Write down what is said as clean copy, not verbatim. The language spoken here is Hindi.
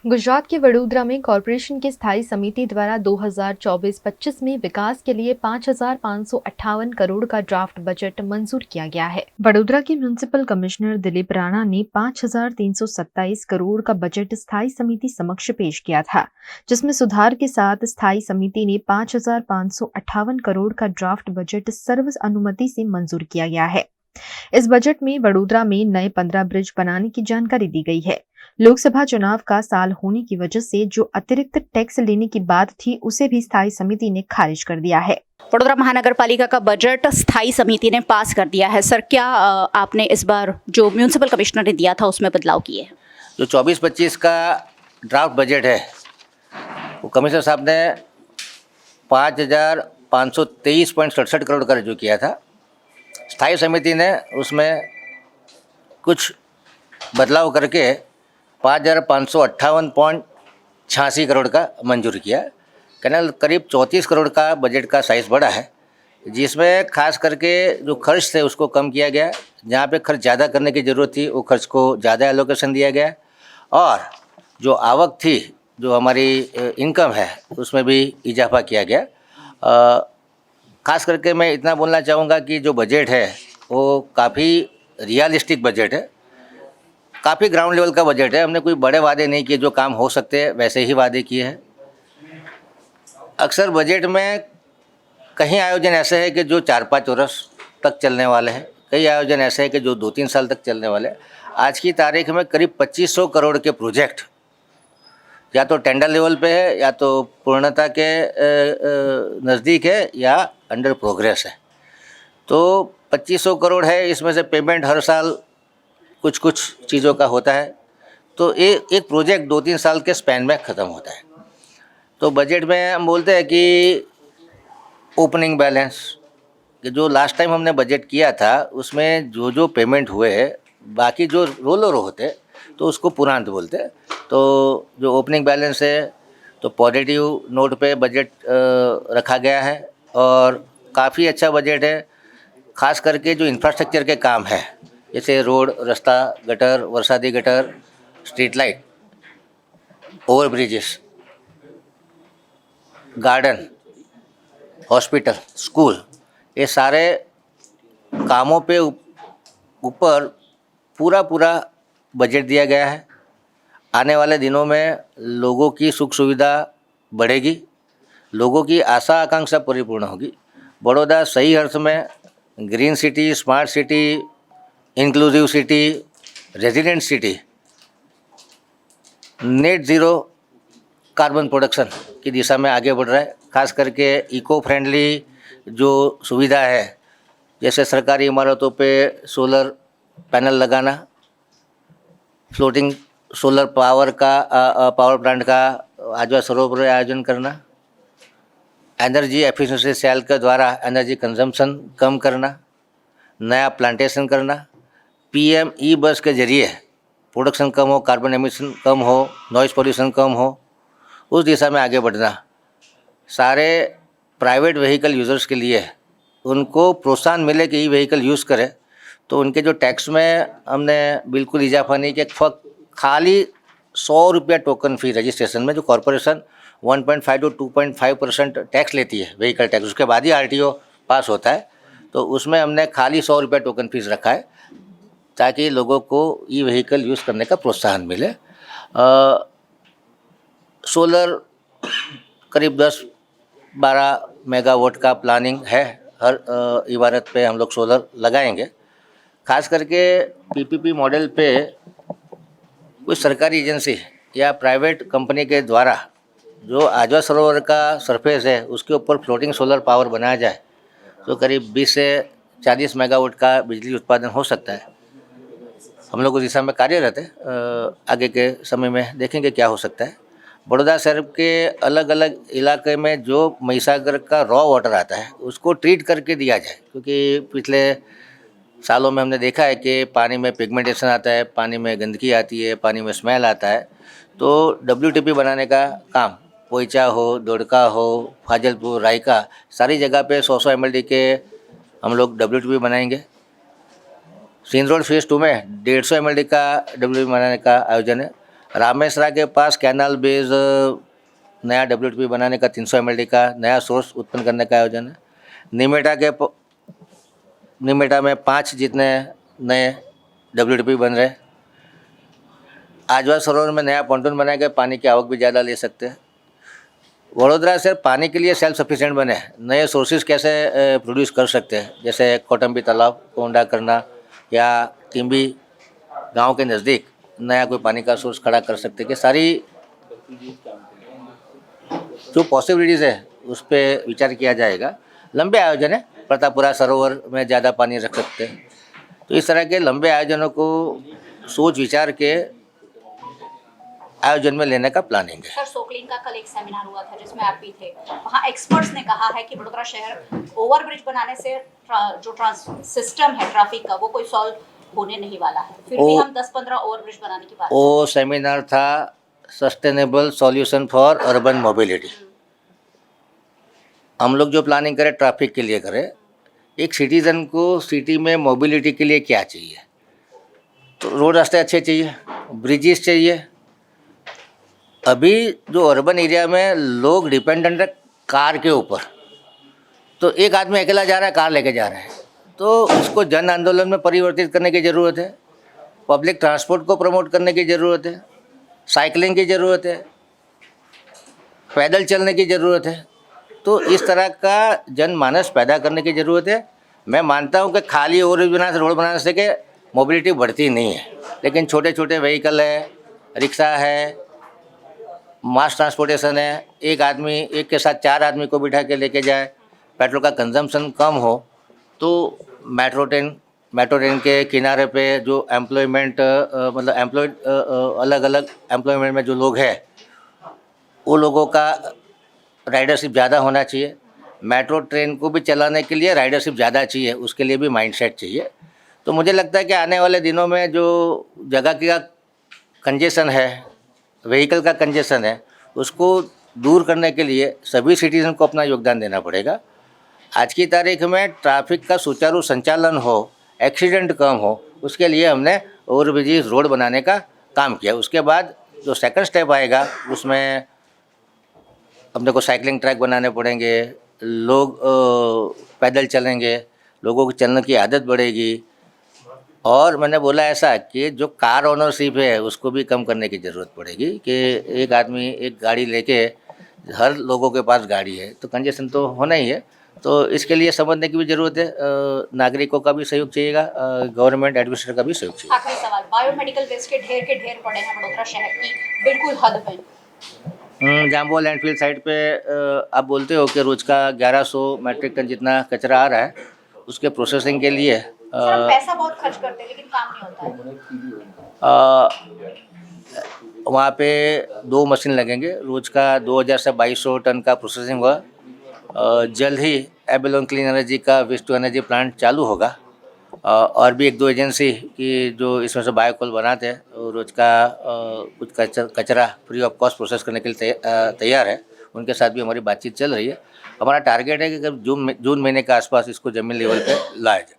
गुजरात के वडोदरा में कॉरपोरेशन की स्थायी समिति द्वारा 2024-25 में विकास के लिए 5,558 करोड़ का ड्राफ्ट बजट मंजूर किया गया है। वडोदरा के म्युनिसिपल कमिश्नर दिलीप राणा ने 5,327 करोड़ का बजट स्थायी समिति समक्ष पेश किया था, जिसमें सुधार के साथ स्थायी समिति ने 5,558 करोड़ का ड्राफ्ट बजट सर्वसम्मति से मंजूर किया गया है। इस बजट में वडोदरा में नए 15 ब्रिज बनाने की जानकारी दी गई है। लोकसभा चुनाव का साल होने की वजह से जो अतिरिक्त टैक्स लेने की बात थी, उसे भी स्थायी समिति ने खारिज कर दिया है। वडोदरा महानगर पालिका का बजट स्थायी समिति ने पास कर दिया है। सर, क्या आपने इस बार जो म्यूनिसिपल कमिश्नर ने दिया था उसमें बदलाव किए हैं? जो 24-25 का ड्राफ्ट बजट है वो कमिश्नर साहब ने 5,523.67 करोड़ का रजू किया था। स्थायी समिति ने उसमें कुछ बदलाव करके 5,558.86 करोड़ का मंजूर किया। कहना करीब 34 करोड़ का बजट का साइज़ बड़ा है, जिसमें खास करके जो खर्च थे उसको कम किया गया। जहाँ पे खर्च ज़्यादा करने की ज़रूरत थी वो खर्च को ज़्यादा एलोकेशन दिया गया, और जो आवक थी, जो हमारी इनकम है, उसमें भी इजाफा किया गया। खास करके मैं इतना बोलना चाहूँगा कि जो बजट है वो काफ़ी रियलिस्टिक बजट है, काफ़ी ग्राउंड लेवल का बजट है। हमने कोई बड़े वादे नहीं किए, जो काम हो सकते हैं वैसे ही वादे किए हैं। अक्सर बजट में कई आयोजन ऐसे हैं कि जो 4-5 वर्ष तक चलने वाले हैं, कई आयोजन ऐसे हैं कि जो 2-3 साल तक चलने वाले हैं। आज की तारीख में करीब 2500 करोड़ के प्रोजेक्ट या तो टेंडर लेवल पे है, या तो पूर्णता के नज़दीक है, या अंडर प्रोग्रेस है। तो 2500 करोड़ है, इसमें से पेमेंट हर साल कुछ कुछ चीज़ों का होता है। तो एक प्रोजेक्ट 2-3 साल के स्पैन में ख़त्म होता है। तो बजट में हम बोलते हैं कि ओपनिंग बैलेंस, कि जो लास्ट टाइम हमने बजट किया था उसमें जो जो पेमेंट हुए हैं, बाकी जो रोल ओवर होते तो उसको पुरांत बोलते हैं। तो जो ओपनिंग बैलेंस है तो पॉजिटिव नोट पे बजट रखा गया है, और काफ़ी अच्छा बजट है। खास करके जो इंफ्रास्ट्रक्चर के काम है, जैसे रोड, रास्ता, गटर, वर्षादी gutter, street light, over bridges, garden, hospital, school, ये सारे कामों पे ऊपर पूरा बजट दिया गया है। आने वाले दिनों में लोगों की सुख सुविधा बढ़ेगी, लोगों की आशा आकांक्षा परिपूर्ण होगी। बड़ौदा सही अर्थ में green city, smart city, inclusive city, resident city, net zero carbon production की दिशा में आगे बढ़ रहा है। खास करके इको फ्रेंडली जो सुविधा है, जैसे सरकारी इमारतों पे सोलर पैनल लगाना, फ्लोटिंग सोलर पावर प्लांट का आजवा सरोवर पर आयोजन करना, एनर्जी एफिशिएंसी सेल के द्वारा एनर्जी कंजम्पशन कम करना, नया प्लांटेशन करना, पीएम ई बस के जरिए प्रोडक्शन कम हो, कार्बन एमिशन कम हो, नॉइज़ पोल्यूशन कम हो, उस दिशा में आगे बढ़ना। सारे प्राइवेट व्हीकल यूज़र्स के लिए उनको प्रोत्साहन मिले कि ई व्हीकल यूज़ करें, तो उनके जो टैक्स में हमने बिल्कुल इजाफा नहीं किया। खाली 100 रुपया टोकन फ़ी रजिस्ट्रेशन में, जो कॉरपोरेशन 1.5 to 2.5% टैक्स लेती है, व्हीकल टैक्स, उसके बाद ही आरटीओ पास होता है। तो उसमें हमने खाली 100 रुपया टोकन फीस रखा है, ताकि लोगों को ई व्हीकल यूज़ करने का प्रोत्साहन मिले। सोलर करीब 10-12 मेगावाट का प्लानिंग है, हर इमारत पे हम लोग सोलर लगाएंगे। खास करके पीपीपी मॉडल पे कोई सरकारी एजेंसी या प्राइवेट कंपनी के द्वारा जो आजवा सरोवर का सरफेस है उसके ऊपर फ्लोटिंग सोलर पावर बनाया जाए, तो करीब 20 से 40 मेगावाट का बिजली उत्पादन हो सकता है। हम लोग उस दिशा में कार्यरत है। आगे के समय में देखेंगे क्या हो सकता है। बड़ौदा शहर के अलग अलग इलाके में जो महिसागर का रॉ वाटर आता है उसको ट्रीट करके दिया जाए, क्योंकि पिछले सालों में हमने देखा है कि पानी में पिगमेंटेशन आता है, पानी में गंदगी आती है, पानी में स्मेल आता है। तो WTP बनाने का काम पोईचा हो, दोड़का हो, फाजलपुर, रायका, सारी जगह पे 100 mld के हम लोग WTP बनाएंगे। सीन रोड फेज़ 2 में 150 mld का WTP बनाने का आयोजन है। रामेश्वरा के पास कैनाल बेस नया WTP बनाने का 300 mld का नया सोर्स उत्पन्न करने का आयोजन है। निमेटा में 5 जितने नए WTP बन रहे। आजवा सरोवर में नया पॉन्टून बनाया गया, पानी की आवक भी ज़्यादा ले सकते हैं। वडोदरा से पानी के लिए सेल्फ सफिशिएंट बने, नए सोर्सेज कैसे प्रोड्यूस कर सकते हैं, जैसे कोटम्बी तालाब को ऊंडा करना या टिम्बी गांव के नज़दीक नया कोई पानी का सोर्स खड़ा कर सकते हैं। कि सारी जो पॉसिबिलिटीज़ है उस पर विचार किया जाएगा। लंबे आयोजन है, प्रतापपुरा सरोवर में ज़्यादा पानी रख सकते हैं। तो इस तरह के लंबे आयोजनों को सोच विचार के आयोजन में लेने का प्लानिंग है। सर, सोकलिंग का कल एक सेमिनार हुआ था जिसमें आप भी थे। वहाँ एक्सपर्ट्स ने कहा है कि वडोदरा शहर ओवरब्रिज बनाने से जो सिस्टम है ट्रैफिक का वो कोई सॉल्व होने नहीं वाला है, फिर भी हम 10-15 ओवरब्रिज बनाने की बात। वो सेमिनार था sustainable solution for urban mobility. हम लोग जो प्लानिंग करें ट्रैफिक के लिए करें, एक सिटीज़न को सिटी में मोबिलिटी के लिए क्या चाहिए, तो रोड रास्ते अच्छे चाहिए, ब्रिजेस चाहिए। अभी जो अर्बन एरिया में लोग डिपेंडेंट है कार के ऊपर, तो एक आदमी अकेला जा रहा है, कार लेके जा रहा है, तो इसको जन आंदोलन में परिवर्तित करने की ज़रूरत है। पब्लिक ट्रांसपोर्ट को प्रमोट करने की ज़रूरत है, साइकिलिंग की ज़रूरत है, पैदल चलने की ज़रूरत है। तो इस तरह का जनमानस पैदा करने की ज़रूरत है। मैं मानता हूँ कि खाली रोड बनाने से के मोबिलिटी बढ़ती नहीं है, लेकिन छोटे छोटे व्हीकल है, रिक्शा है, मास ट्रांसपोर्टेशन है, एक के साथ 4 आदमी को बिठा के लेके जाए, पेट्रोल का कंजम्पशन कम हो, तो मेट्रो ट्रेन के किनारे पे जो एम्प्लॉयमेंट मतलब एम्प्लॉयड अलग अलग एम्प्लॉयमेंट में जो लोग हैं वो लोगों का राइडरशिप ज़्यादा होना चाहिए। मेट्रो ट्रेन को भी चलाने के लिए राइडरशिप ज़्यादा चाहिए, उसके लिए भी माइंडसेट चाहिए। तो मुझे लगता है कि आने वाले दिनों में जो जगह का कंजेशन है, व्हीकल का कंजेशन है, उसको दूर करने के लिए सभी सिटीज़न को अपना योगदान देना पड़ेगा। आज की तारीख में ट्रैफिक का सुचारू संचालन हो, एक्सीडेंट कम हो, उसके लिए हमने ओवरब्रिज रोड बनाने का काम किया। उसके बाद जो सेकंड स्टेप आएगा उसमें अपने को साइकिलिंग ट्रैक बनाने पड़ेंगे, लोग पैदल चलेंगे, लोगों को चलने की आदत बढ़ेगी। और मैंने बोला ऐसा कि जो कार ओनरशिप है उसको भी कम करने की ज़रूरत पड़ेगी कि एक आदमी एक गाड़ी लेके हर लोगों के पास गाड़ी है, तो कंजेशन तो होना ही है। तो इसके लिए समझने की भी ज़रूरत है, नागरिकों का भी सहयोग चाहिएगा, गवर्नमेंट एडमिनिस्ट्रेटर का भी सहयोग चाहिए। आखिरी सवाल, बायोमेडिकल वेस्ट के ढेर पड़े हैं वडोदरा शहर की बिल्कुल हद में। जाम्बो लैंडफिल साइट पे आप बोलते हो कि रोज़ का 1100 मैट्रिक टन जितना कचरा आ रहा है, उसके प्रोसेसिंग के लिए सर, हम पैसा बहुत खर्च करते हैं लेकिन काम नहीं होता है। वहाँ पे 2 मशीन लगेंगे, रोज़ का 2000 से 2200 टन का प्रोसेसिंग होगा। जल्द ही एबेलोन क्लीन एनर्जी का वेस्ट टू एनर्जी प्लांट चालू होगा। और भी 1-2 एजेंसी की जो इसमें से बायोकोल बनाते हैं, रोज़ का कुछ कचरा फ्री ऑफ कॉस्ट प्रोसेस करने के लिए तैयार है। उनके साथ भी हमारी बातचीत चल रही है। हमारा टारगेट है कि जून महीने के आसपास इसको ज़मीन लेवल पे लाया जाए।